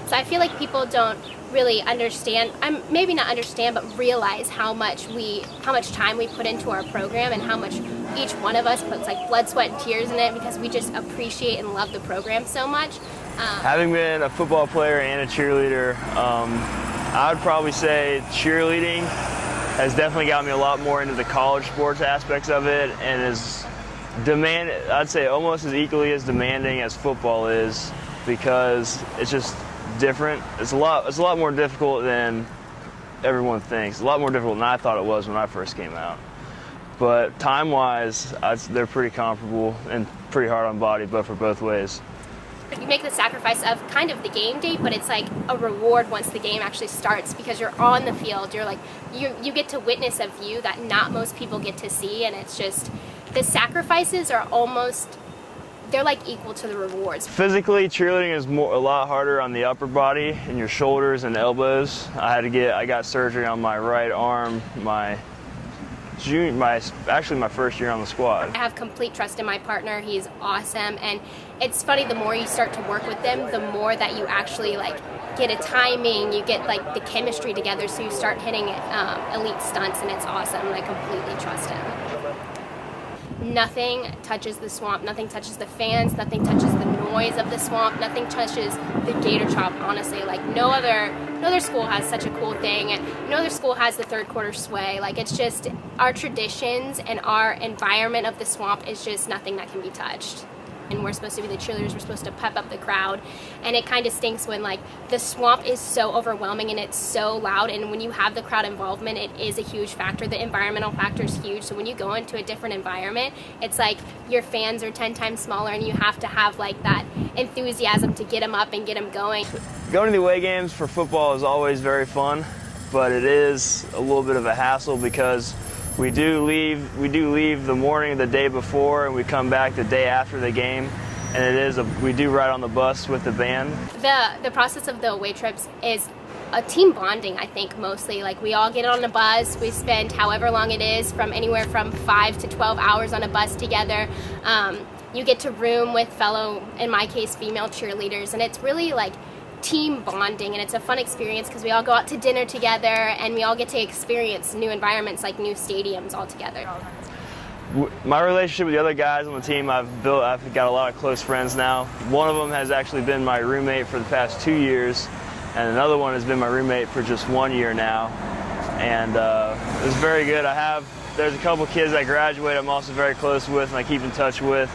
So I feel like people don't really understand, maybe not understand, but realize how much time we put into our program and how much each one of us puts like blood, sweat, and tears in it because we just appreciate and love the program so much. Having been a football player and a cheerleader, I would probably say cheerleading has definitely got me a lot more into the college sports aspects of it, and is I'd say almost as equally as demanding as football is, because it's just different. It's a lot more difficult than everyone thinks. A lot more difficult than I thought it was when I first came out. But time-wise, they're pretty comparable and pretty hard on body, but for both ways. You make the sacrifice of kind of the game day, but it's like a reward once the game actually starts because you're on the field. You're like, you get to witness a view that not most people get to see, and it's just, the sacrifices are almost, they're like equal to the rewards. Physically, cheerleading is a lot harder on the upper body and your shoulders and elbows. I got surgery on my right arm, actually my first year on the squad. I have complete trust in my partner. He's awesome, and it's funny, the more you start to work with them, the more that you actually like get a timing, you get like the chemistry together, so you start hitting elite stunts, and it's awesome, and I completely trust him. Nothing touches the swamp, nothing touches the fans, nothing touches the noise of the swamp, nothing touches the Gator chop, honestly. Like no other school has such a cool thing, and no other school has the third quarter sway. Like it's just, our traditions and our environment of the swamp is just nothing that can be touched. And we're supposed to be the cheerleaders, we're supposed to pep up the crowd, and it kind of stinks when like the swamp is so overwhelming and it's so loud, and when you have the crowd involvement, it is a huge factor. The environmental factor is huge, so when you go into a different environment, it's like your fans are 10 times smaller, and you have to have like that enthusiasm to get them up and get them going. Going to the away games for football is always very fun, but it is a little bit of a hassle because we do leave the morning of the day before, and we come back the day after the game, and we do ride on the bus with the band. The process of the away trips is a team bonding, I think, mostly. Like we all get on a bus, we spend however long it is, from anywhere from 5 to 12 hours on a bus together. You get to room with fellow, in my case, female cheerleaders, and it's really like team bonding, and it's a fun experience because we all go out to dinner together, and we all get to experience new environments, like new stadiums all together. My relationship with the other guys on the team, I've got a lot of close friends now. One of them has actually been my roommate for the past 2 years, and another one has been my roommate for just 1 year now, and it was very good. There's a couple kids I graduate I'm also very close with and I keep in touch with,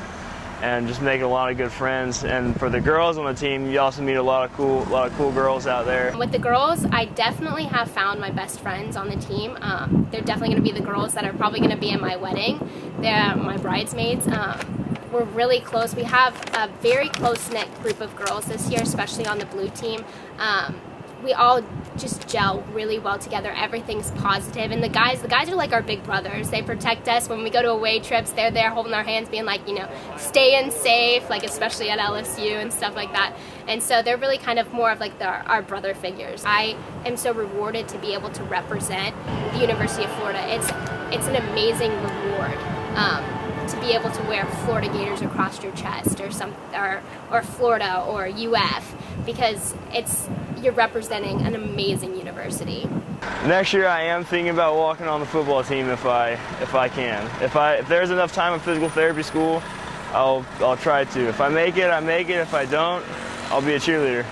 and just making a lot of good friends. And for the girls on the team, you also meet a lot of cool girls out there. With the girls, I definitely have found my best friends on the team. They're definitely going to be the girls that are probably going to be in my wedding. They're my bridesmaids. We're really close. We have a very close-knit group of girls this year, especially on the blue team. We all just gel really well together. Everything's positive, and the guys are like our big brothers. They protect us when we go to away trips. They're there holding our hands, being like, staying safe, like especially at LSU and stuff like that. And so they're really kind of more of like our brother figures. I am so rewarded to be able to represent the University of Florida. It's an amazing reward. To be able to wear Florida Gators across your chest, or Florida or UF, because you're representing an amazing university. Next year, I am thinking about walking on the football team if I can. If there's enough time in physical therapy school, I'll try to. If I make it, I make it. If I don't, I'll be a cheerleader.